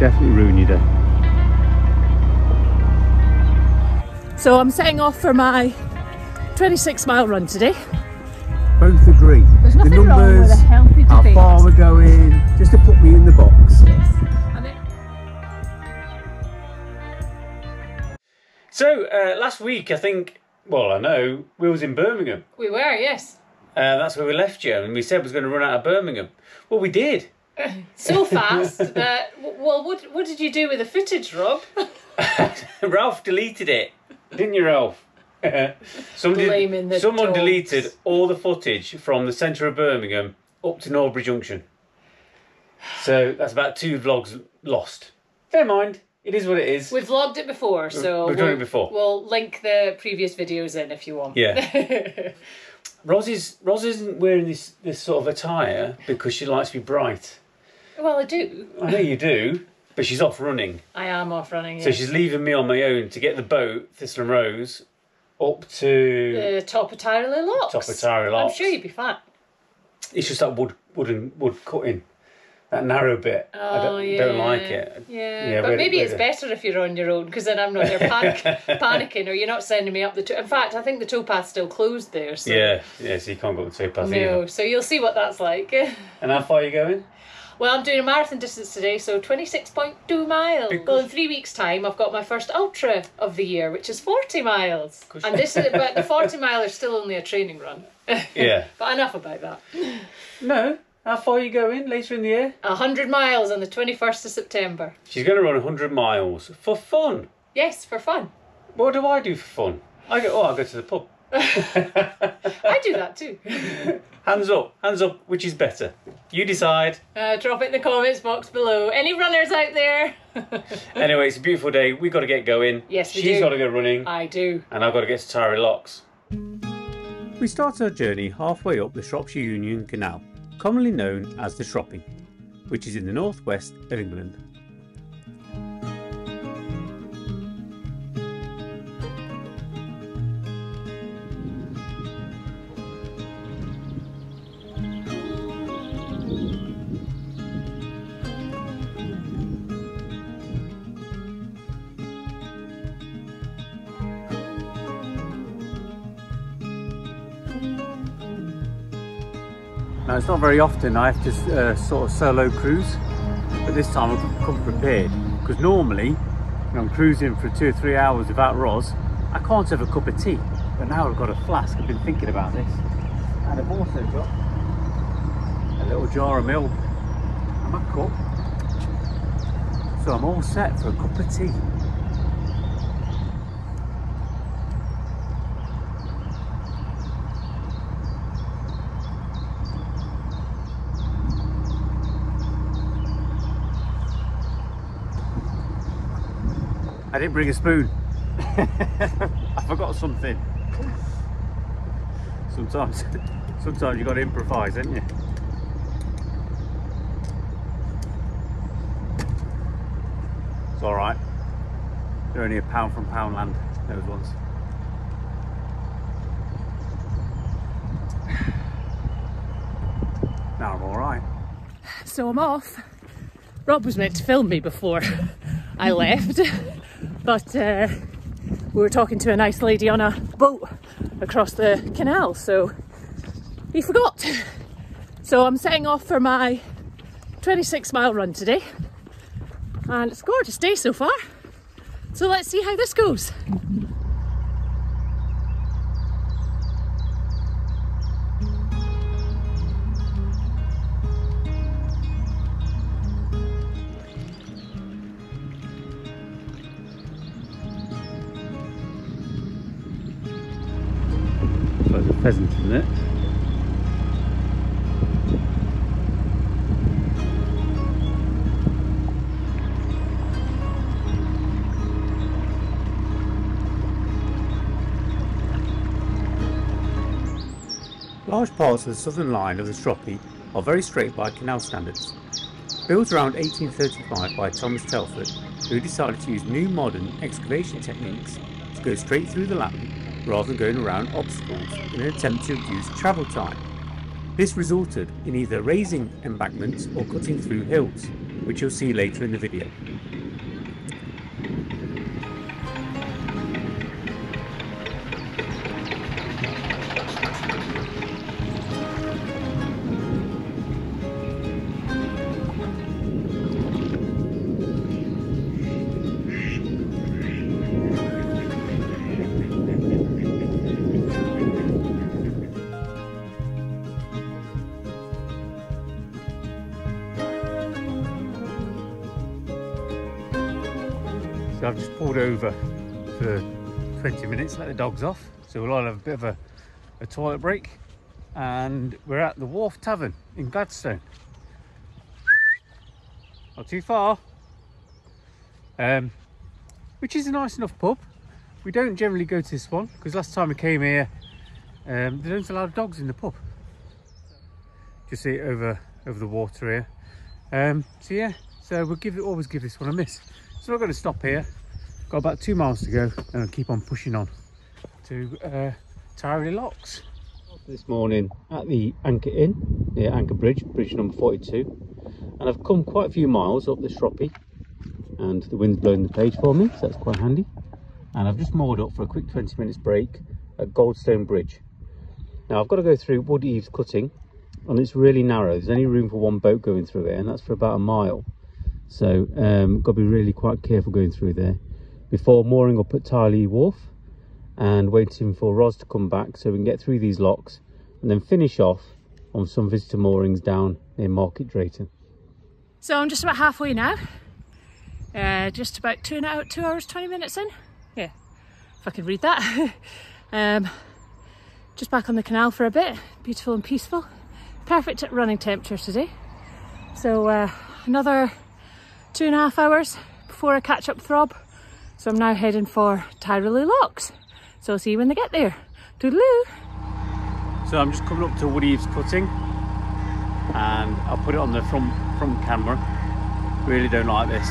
definitely ruin your day. So I'm setting off for my 26-mile run today. Both agree. There's nothing the numbers, wrong with a healthy how debate. far we're going, just to put me in the box. Yes. So last week, I think, well, I know, we was in Birmingham. We were, yes. That's where we left you, and we said we was going to run out of Birmingham. Well, we did. So fast that, well, what did you do with the footage, Rob? Ralph deleted it, didn't you, Ralph? Someone deleted all the footage from the centre of Birmingham up to Norbury Junction. So that's about 2 vlogs lost. Never mind. It is what it is. We've vlogged it before, so we've done it before. We'll link the previous videos in if you want. Yeah. Roz isn't wearing this sort of attire because she likes to be bright. Well, I do. I know you do, but she's off running. I am off running, yes. So she's leaving me on my own to get the boat, Thistle Rose, up to the top of Too-da-loo Locks. Top of Too-da-loo Locks. I'm sure you'd be fine. It's just that wood cutting. That narrow bit. Oh, I don't like it. Yeah, but maybe it's better if you're on your own, because then I'm not there panicking, or you're not sending me up the in fact, I think the towpath's still closed there. So. Yeah, so you can't go up the towpath either. No, so you'll see what that's like. And how far are you going? Well, I'm doing a marathon distance today, so 26.2 miles. Well, in 3 weeks' time, I've got my first ultra of the year, which is 40 miles. And this is, but the 40 mile is still only a training run. Yeah. But enough about that. No. How far are you going later in the year? 100 miles on the 21st of September. She's going to run 100 miles for fun. Yes, for fun. What do I do for fun? I go to the pub. I do that too. Hands up, which is better? You decide. Drop it in the comments box below. Any runners out there? Anyway, it's a beautiful day. We've got to get going. Yes, we do. She's got to go running. I do. And I've got to get to Too-da-loo Locks. We start our journey halfway up the Shropshire Union Canal, commonly known as the Shroppie, which is in the northwest of England. Now, it's not very often I have to sort of solo cruise, but this time I've come prepared, because normally when I'm cruising for 2 or 3 hours without Roz, I can't have a cup of tea, but now I've got a flask. I've been thinking about this, and I've also got a little jar of milk and my cup, so I'm all set for a cup of tea. I didn't bring a spoon. I forgot something. Sometimes you got to improvise, haven't you? It's all right. They're only £1 from Poundland, those ones. Now I'm all right. So I'm off. Rob was meant to film me before I left. But we were talking to a nice lady on a boat across the canal, so he forgot. So I'm setting off for my 26-mile run today, and it's a gorgeous day so far. So let's see how this goes. Like a pheasant, isn't it? Large parts of the southern line of the Shroppie are very straight by canal standards. Built around 1835 by Thomas Telford, who decided to use new modern excavation techniques to go straight through the land rather than going around obstacles in an attempt to reduce travel time. This resulted in either raising embankments or cutting through hills, which you'll see later in the video. So I've just pulled over for 20 minutes, let the dogs off. So we'll all have a bit of a toilet break. And we're at the Wharf Tavern in Goldstone. Not too far. Which is a nice enough pub. We don't generally go to this one because last time we came here, they don't allow dogs in the pub. Just see it over the water here. So yeah, so we'll always give this one a miss. So we're going to stop here. Got about 2 miles to go, and I'll keep on pushing on to Too-da-loo Locks. This morning at the Anchor Inn near Anchor Bridge, bridge number 42, and I've come quite a few miles up the Shroppie, and the wind's blowing the page for me, so that's quite handy. And I've just moored up for a quick 20 minutes break at Goldstone Bridge. Now I've got to go through Woodseaves cutting, and it's really narrow. There's only room for one boat going through it, and that's for about a mile. So got to be really quite careful going through there before mooring up at Too-da-loo Wharf and waiting for Roz to come back so we can get through these locks and then finish off on some visitor moorings down near Market Drayton. So I'm just about halfway now. Just about 2 hours 20 minutes in. Yeah, if I could read that. Just back on the canal for a bit. Beautiful and peaceful. Perfect running temperature today. So another 2.5 hours before I catch up with Rob. So I'm now heading for Too-da-loo Locks. So I'll see you when they get there. Toodaloo! So I'm just coming up to Woodseaves cutting, and I'll put it on the front camera. Really don't like this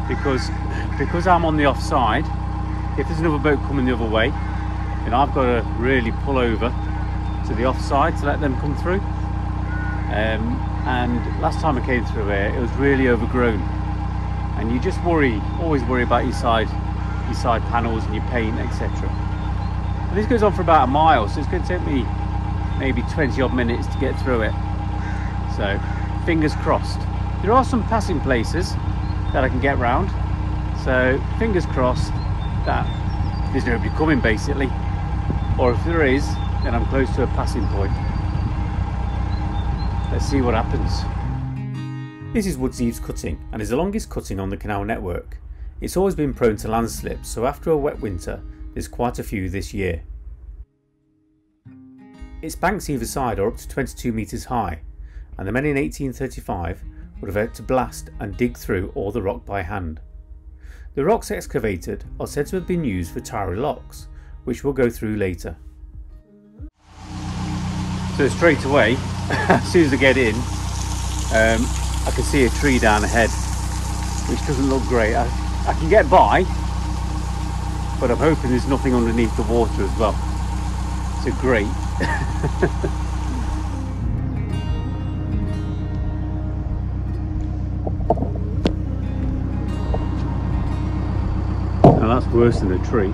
because I'm on the offside. If there's another boat coming the other way, then I've got to really pull over to the offside to let them come through. And last time I came through here, it was really overgrown, and you just always worry about your side panels and your paint, etc. And this goes on for about a mile, so it's going to take me maybe 20 odd minutes to get through it. So fingers crossed. There are some passing places that I can get round, so fingers crossed that there's nobody coming basically, or if there is, then I'm close to a passing point. Let's see what happens. This is Woodseaves cutting, and is the longest cutting on the canal network. It's always been prone to landslips, so after a wet winter there's quite a few this year. Its banks either side are up to 22 metres high, and the men in 1835 would have had to blast and dig through all the rock by hand. The rocks excavated are said to have been used for Too-da-loo Locks, which we'll go through later. So straight away, as soon as I get in, I can see a tree down ahead, which doesn't look great. I can get by, but I'm hoping there's nothing underneath the water as well. So great. Now that's worse than a tree.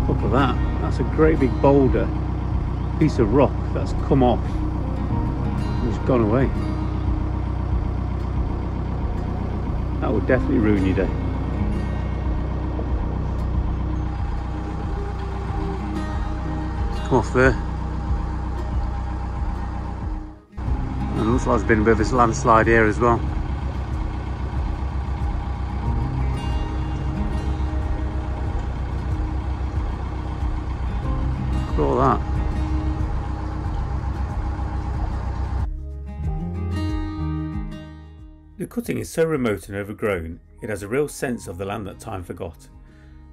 Look at that. That's a great big boulder, piece of rock that's come off and it's gone away. That would definitely ruin your day. It's come off there. And it looks like there's been a bit of a landslide here as well. Look at all that. The cutting is so remote and overgrown, it has a real sense of the land that time forgot,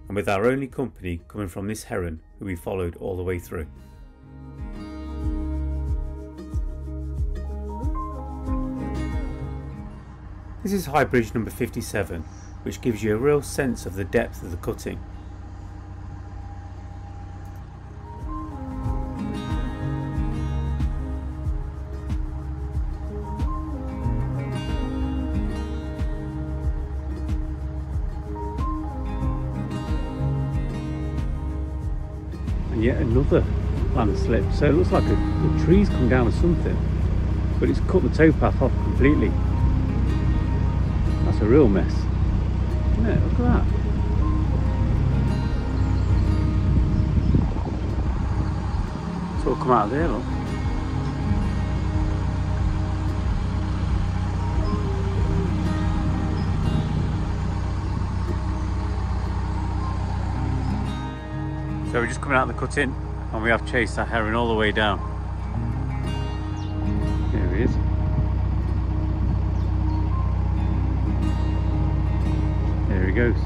and with our only company coming from this heron who we followed all the way through. This is High Bridge number 57, which gives you a real sense of the depth of the cutting. yet another landslip. So it looks like the tree's come down or something, but it's cut the towpath off completely. That's a real mess, isn't it? Look at that. It's all come out of there, look. So we're just coming out of the cut-in and we have chased that herring all the way down. There he is. There he goes.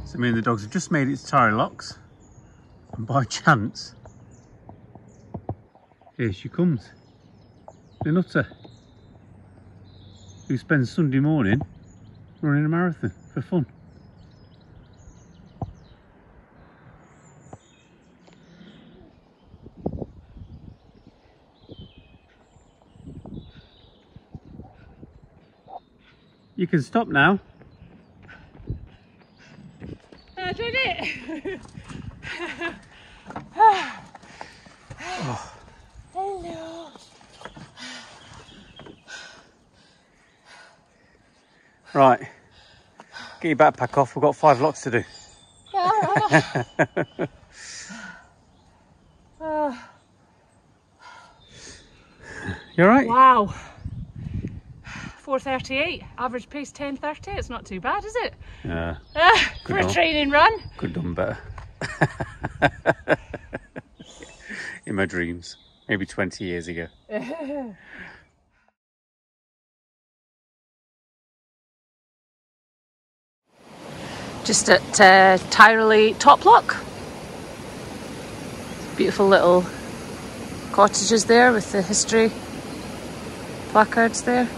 So me and the dogs have just made it to Tyree Locks, and by chance, here she comes. The nutter, who spends Sunday morning running a marathon for fun. You can stop now. I did it! Oh. Hello! Right, get your backpack off, we've got 5 locks to do. You alright? Wow! 4:38, average pace 10:30, it's not too bad, is it? Yeah. For a training run. Could have done better. In my dreams, maybe 20 years ago. Just at Tyree Top Lock. Beautiful little cottages there with the history placards there.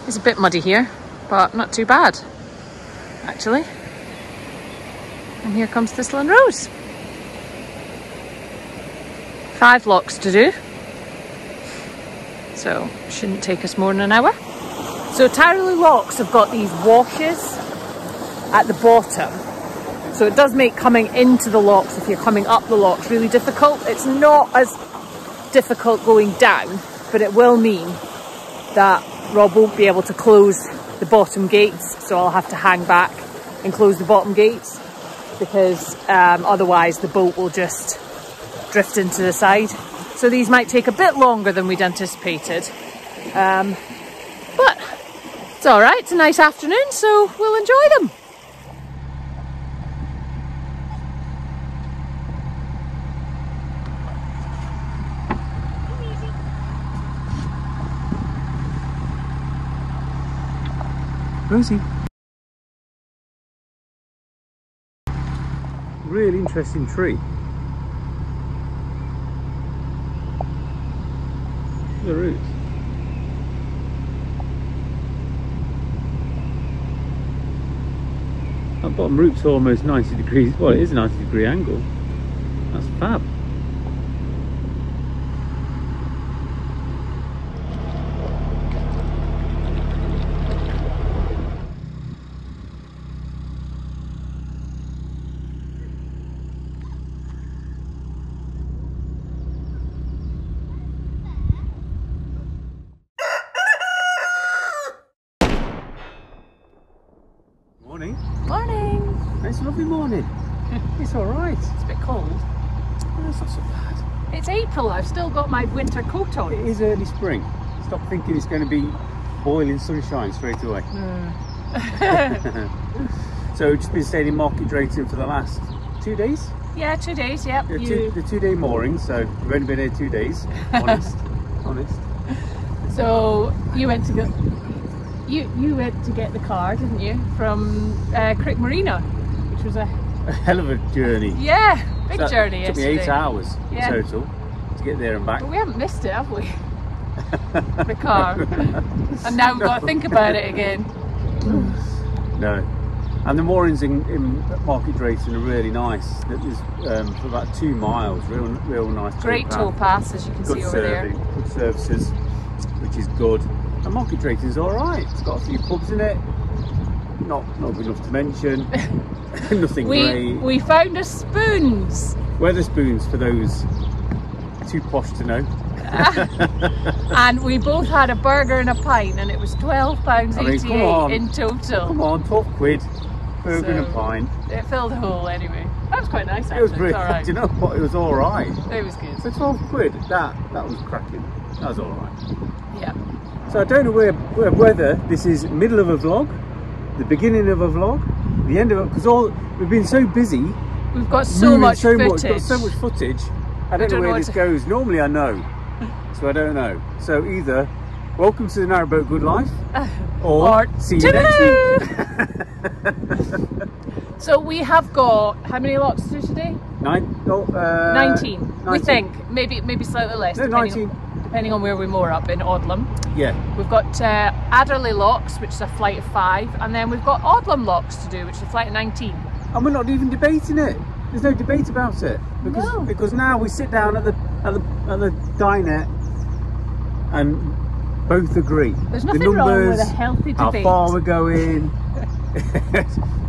It's a bit muddy here, but not too bad, actually. And here comes Thistle Rose. 5 locks to do, so shouldn't take us more than an hour. So Tyree Locks have got these washes at the bottom, so it does make coming into the locks, if you're coming up the locks, really difficult. It's not as difficult going down, but it will mean that Rob won't be able to close the bottom gates, so I'll have to hang back and close the bottom gates, because otherwise the boat will just drift into the side. So these might take a bit longer than we'd anticipated, but it's all right. It's a nice afternoon, so we'll enjoy them. Rosie. Really interesting tree. Look at the roots. That bottom root's almost 90 degrees. Well, it is a 90-degree angle. That's fab. Morning. Morning. It's a lovely morning. It's all right. It's a bit cold. Oh, it's not so bad. It's April. I've still got my winter coat on. It is early spring. Stop thinking it's going to be boiling sunshine straight away. So we've just been staying in Market Drayton for the last 2 days? Yeah, 2 days, yep. The 2-day mooring, so we've only been here 2 days. Honest. So you went to go... You went to get the car, didn't you, from Crick Marina, which was a hell of a journey. Yeah, big journey. It took me 8 hours in total to get there and back. But we haven't missed it, have we? The car. And now we've got to think about it again. No. And the moorings in Market Drayton are really nice. There's for about 2 miles, real nice. Great tow paths, as you can see over there. Good services. which is good. And Market Drayton's alright. It's got a few pubs in it. Not good enough to mention. Nothing great. We found a Spoons. Weatherspoons for those too posh to know. And we both had a burger and a pint, and it was £12.88 in total. Come on, 12 quid. Burger and a pint. It filled the hole anyway. That was quite nice actually. It was brilliant. Right. Do you know what? It was alright. It was good. For 12 quid, that was cracking. That was alright. Yeah. So I don't know whether this is middle of a vlog, the beginning of a vlog, the end of it, because we've been so busy. We've got so much footage. We've got so much footage. I don't know where this goes. Normally I know, so I don't know. So either welcome to the Narrowboat Good Life, or see you next week. So we have got, how many lots to do today? 19. We think, maybe slightly less. No, 19. Depending on where we moor up in Audlem. Yeah. We've got Adderley locks, which is a flight of 5, and then we've got Audlem locks to do, which is a flight of 19. And we're not even debating it. There's no debate about it because now we sit down at the diner and both agree. There's nothing wrong with a healthy debate. How far we're going,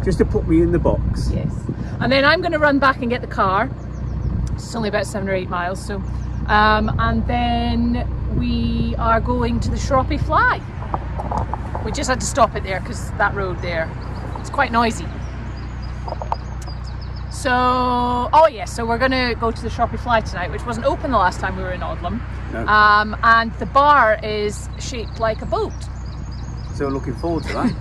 just to put me in the box. Yes. And then I'm going to run back and get the car. It's only about 7 or 8 miles, so. And then we are going to the Shroppie Fly. We just had to stop it there because that road there, it's quite noisy. So, oh yes, so we're going to go to the Shroppie Fly tonight, which wasn't open the last time we were in Audlem. No. And the bar is shaped like a boat. So we're looking forward to that.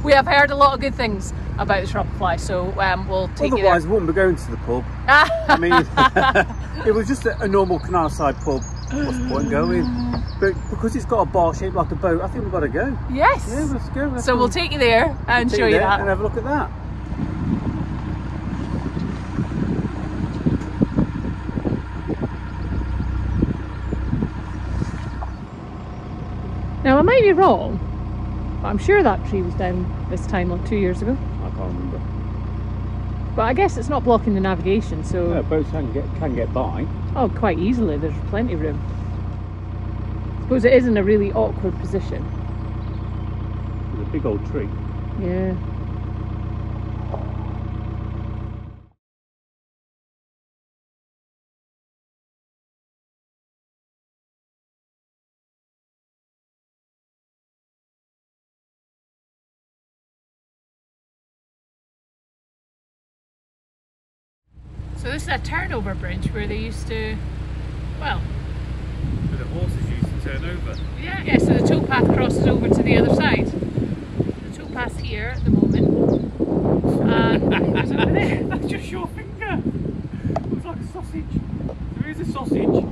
We have heard a lot of good things about the Shroppie Fly, so we'll take you there. Otherwise, we wouldn't be going to the pub. I mean, it was just a normal canal side pub. What's the point going? But because it's got a bar shaped like a boat, I think we've got to go. Yes. Yeah, let's go. So we'll take you there and show you that. And have a look at that. Now I might be wrong, but I'm sure that tree was down this time like 2 years ago. I can't remember. But I guess it's not blocking the navigation, so... Yeah, boats can get by. Oh, quite easily, there's plenty of room. I suppose it is in a really awkward position. There's a big old tree. Yeah. So this is a turnover bridge where they used to, well... Where the horses used to turn over. Yeah, so the towpath crosses over to the other side. The towpath's here at the moment. And it's over there. That's just your finger. Looks like a sausage. There is a sausage.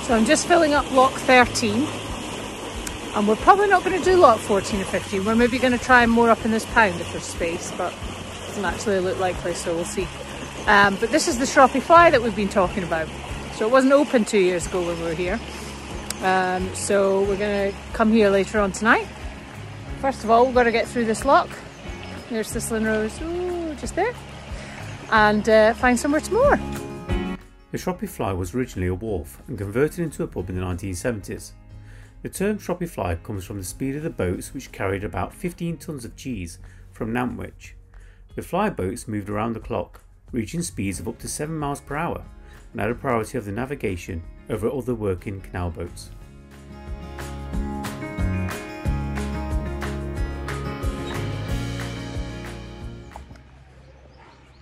So I'm just filling up lock 13, and we're probably not going to do lock 14 or 15. We're maybe going to try more up in this pound if there's space, but it doesn't actually look likely, so we'll see. But this is the Shroppie Fly that we've been talking about. So it wasn't open 2 years ago when we were here. So we're going to come here later on tonight. First of all, we've got to get through this lock. There's Thistle Rose, ooh, just there. And find somewhere to moor. The Shroppie Fly was originally a wharf and converted into a pub in the 1970s. The term Shroppie Fly comes from the speed of the boats, which carried about 15 tons of cheese from Nantwich. The fly boats moved around the clock, reaching speeds of up to 7 miles per hour, and had a priority of the navigation over other working canal boats.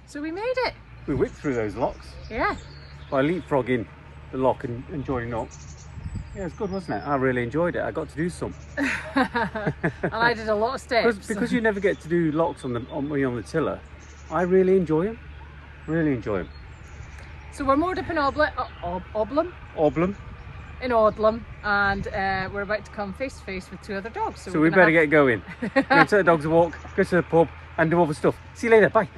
So we made it! We whipped through those locks. Yeah. By leapfrogging the lock and joining up. Yeah, it was good, wasn't it? I really enjoyed it. I got to do some. And I did a lot of steps. Because you never get to do locks when you're on the tiller, I really enjoy them. Really enjoy them. So we're moored up in Audlem. In Audlem, and we're about to come face to face with 2 other dogs. So we better get going. Go take the dogs a walk, go to the pub, and do all the stuff. See you later. Bye.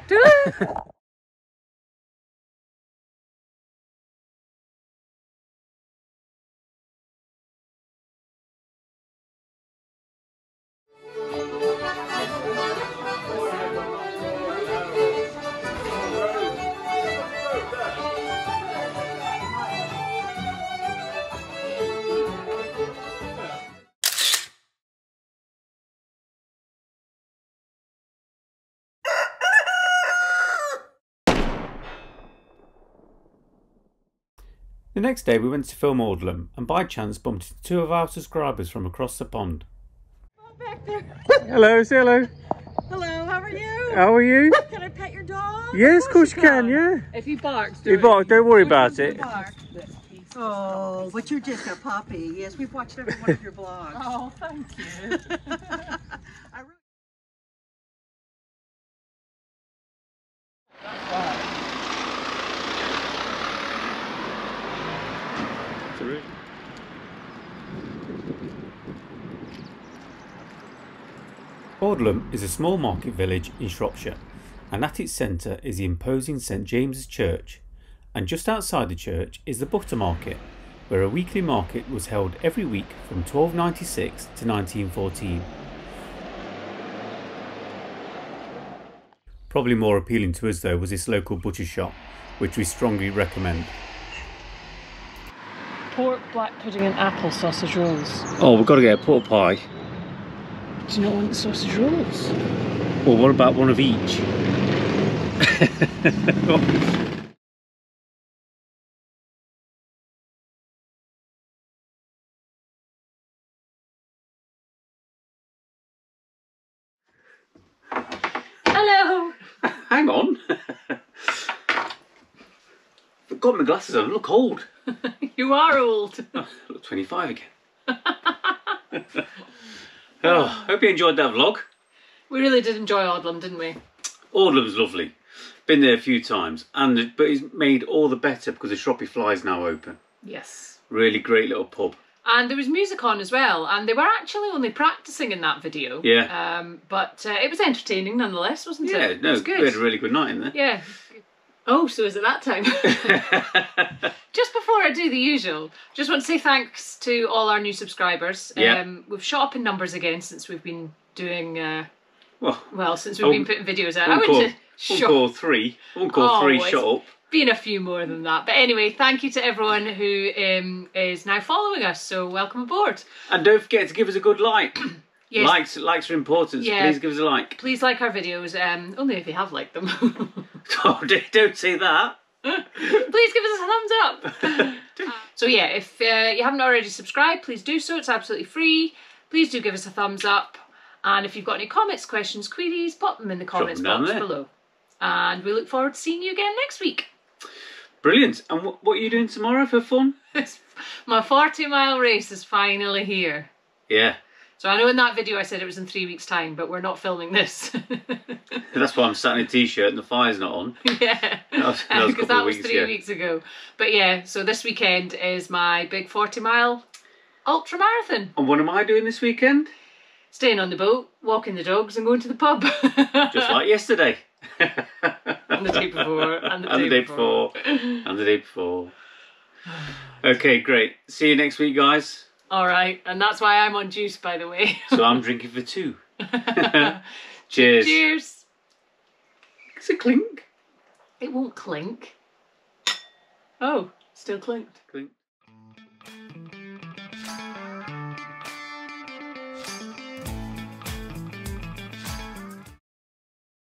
The next day we went to film Audlem and by chance bumped into 2 of our subscribers from across the pond. Back there. Hello, say hello. Hello, how are you? How are you? Can I pet your dog? Yes, of course you can, yeah. If he barks, don't worry about it. Oh, but you're just a puppy. Yes, we've watched every one of your vlogs. Oh, thank you. Audlem is a small market village in Shropshire, and at its centre is the imposing St James's Church, and just outside the church is the Butter Market, where a weekly market was held every week from 1296 to 1914. Probably more appealing to us though was this local butcher shop, which we strongly recommend. Pork, black pudding and apple sausage rolls. Oh, we've got to get a pork pie. Do you not want the sausage rolls? Well, what about one of each? Hello! Hang on. I've got my glasses on, I look old. You are old. Oh, I look 25 again. Oh, hope you enjoyed that vlog. We really did enjoy Audlem, didn't we? Audlem's lovely. Been there a few times, but it's made all the better because the Shroppie Fly is now open. Yes. Really great little pub. And there was music on as well, and they were actually only practising in that video. Yeah. But it was entertaining nonetheless, wasn't it? Yeah, no, it was good. We had a really good night in there. Yeah. Oh, so is it that time? Just before I do the usual, just want to say thanks to all our new subscribers. Yeah. We've shot up in numbers again since we've been doing, since we've Oh, been putting videos out. I went to Encore 3 shot up. Been a few more than that. But anyway, thank you to everyone who is now following us, so welcome aboard. And don't forget to give us a good like. Yes. Likes are important, so Yeah. please give us a like. Please like our videos, only if you have liked them. Oh, don't say that. Please give us a thumbs up. So yeah, if you haven't already subscribed, please do so. It's absolutely free. Please do give us a thumbs up. And if you've got any comments, questions, queries, pop them in the comments box below. And we look forward to seeing you again next week. Brilliant. And what are you doing tomorrow for fun? My 40-mile race is finally here. Yeah. So I know in that video I said it was in 3 weeks' time, but we're not filming this. That's why I'm sat in a t-shirt and the fire's not on. Yeah, because that was 3 weeks ago. But yeah, so this weekend is my big 40-mile ultra marathon. And what am I doing this weekend? Staying on the boat, walking the dogs and going to the pub. Just like yesterday. And the day before. And the day before. And the day before. Okay, great. See you next week, guys. Alright, and that's why I'm on juice, by the way. So I'm drinking for 2. Cheers. Cheers. It's a clink. It won't clink. Oh, still clinked. Clink.